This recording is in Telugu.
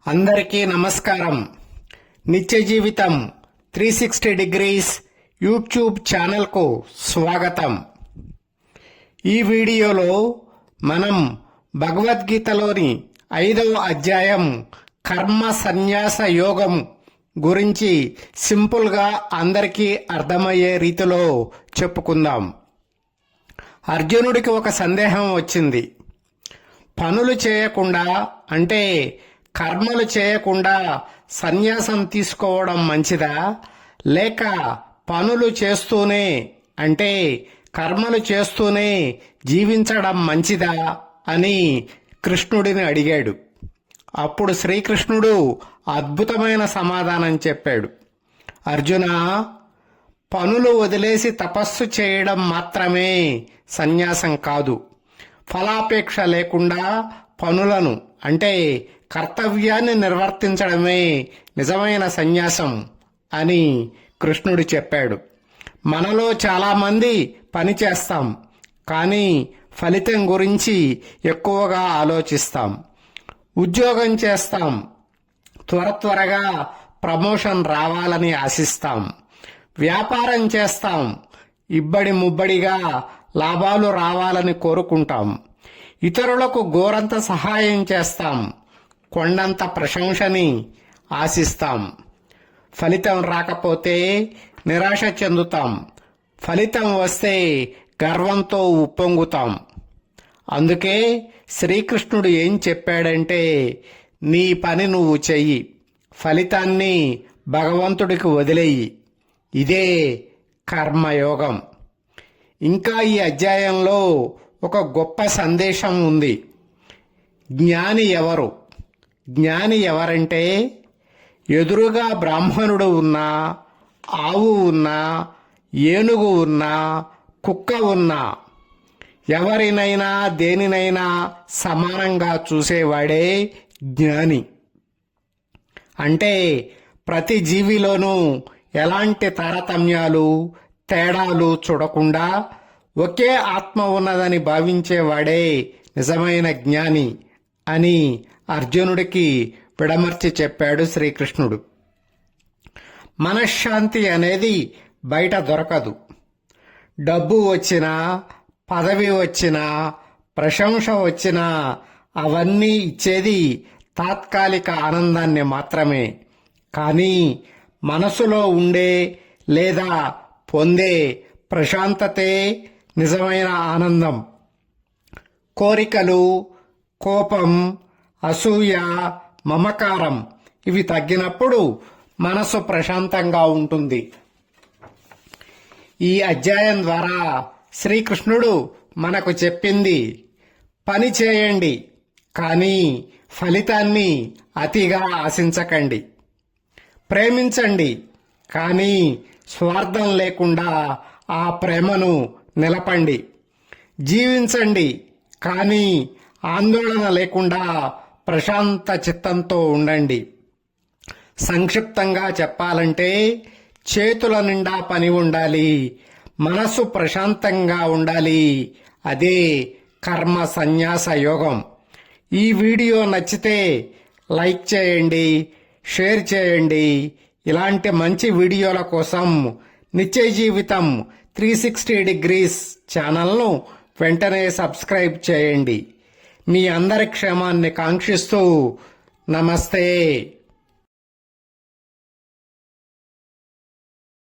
అందరికీ నమస్కారం. నిత్య జీవితం 360 డిగ్రీస్ యూట్యూబ్ ఛానల్కు స్వాగతం. ఈ వీడియోలో మనం భగవద్గీతలోని 5వ అధ్యాయం కర్మ సన్యాస యోగం గురించి సింపుల్గా అందరికీ అర్థమయ్యే రీతిలో చెప్పుకుందాం. అర్జునుడికి ఒక సందేహం వచ్చింది. పనులు చేయకుండా అంటే కర్మలు చేయకుండా సన్యాసం తీసుకోవడం మంచిదా, లేక పనులు చేస్తూనే అంటే కర్మలు చేస్తూనే జీవించడం మంచిదా అని కృష్ణుడిని అడిగాడు. అప్పుడు శ్రీకృష్ణుడు అద్భుతమైన సమాధానం చెప్పాడు. అర్జున, పనులు వదిలేసి తపస్సు చేయడం మాత్రమే సన్యాసం కాదు. ఫలాపేక్ష లేకుండా పనులను అంటే కర్తవ్యాన్ని నిర్వర్తించడమే నిజమైన సన్యాసం అని కృష్ణుడు చెప్పాడు. మనలో చాలామంది పని చేస్తాం, కానీ ఫలితం గురించి ఎక్కువగా ఆలోచిస్తాం. ఉద్యోగం చేస్తాం, త్వరగా ప్రమోషన్ రావాలని ఆశిస్తాం. వ్యాపారం చేస్తాం, ఇబ్బడి ముబ్బడిగా లాభాలు రావాలని కోరుకుంటాం. ఇతరులకు గోరంత సహాయం చేస్తాం, కొండంత ప్రశంసని ఆశిస్తాం. ఫలితం రాకపోతే నిరాశ చెందుతాం. ఫలితం వస్తే గర్వంతో ఉప్పొంగుతాం. అందుకే శ్రీకృష్ణుడు ఏం చెప్పాడంటే, నీ పని నువ్వు చెయ్యి, ఫలితాన్ని భగవంతుడికి వదిలేయి. ఇదే కర్మయోగం. ఇంకా ఈ అధ్యాయంలో ఒక గొప్ప సందేశం ఉంది. జ్ఞాని ఎవరు? జ్ఞాని ఎవరంటే, ఎదురుగా బ్రాహ్మణుడు ఉన్నా, ఆవు ఉన్నా, ఏనుగు ఉన్నా, కుక్క ఉన్నా, ఎవరినైనా దేనినైనా సమానంగా చూసేవాడే జ్ఞాని. అంటే ప్రతి జీవిలోనూ ఎలాంటి తారతమ్యాలు తేడాలు చూడకుండా ఒకే ఆత్మ ఉన్నదని భావించేవాడే నిజమైన జ్ఞాని అని అర్జునుడికి విడమర్చి చెప్పాడు శ్రీకృష్ణుడు. మనశ్శాంతి అనేది బయట దొరకదు. డబ్బు వచ్చినా, పదవి వచ్చినా, ప్రశంస వచ్చినా అవన్నీ ఇచ్చేది తాత్కాలిక ఆనందాన్ని మాత్రమే. కానీ మనసులో ఉండే లేదా పొందే ప్రశాంతతే నిజమైన ఆనందం. కోరికలు, కోపం, అసూయ, మమకారం ఇవి తగ్గినప్పుడు మనసు ప్రశాంతంగా ఉంటుంది. ఈ అధ్యాయం ద్వారా శ్రీకృష్ణుడు మనకు చెప్పింది, పని చేయండి, కానీ ఫలితాన్ని అతిగా ఆశించకండి. ప్రేమించండి, కానీ స్వార్థం లేకుండా ఆ ప్రేమను నిలపండి. జీవించండి, కానీ ఆందోళన లేకుండా ప్రశాంత చిత్తంతో ఉండండి. సంక్షిప్తంగా చెప్పాలంటే, చేతుల నిండా పని ఉండాలి, మనసు ప్రశాంతంగా ఉండాలి. అదే కర్మ సన్యాస యోగం. ఈ వీడియో నచ్చితే లైక్ చేయండి, షేర్ చేయండి. ఇలాంటి మంచి వీడియోల కోసం నిత్య జీవితం 360 డిగ్రీస్ ఛానల్ను వెంటనే సబ్స్క్రైబ్ చేయండి. మీ అందరి క్షేమాన్ని కాంక్షిస్తూ నమస్తే.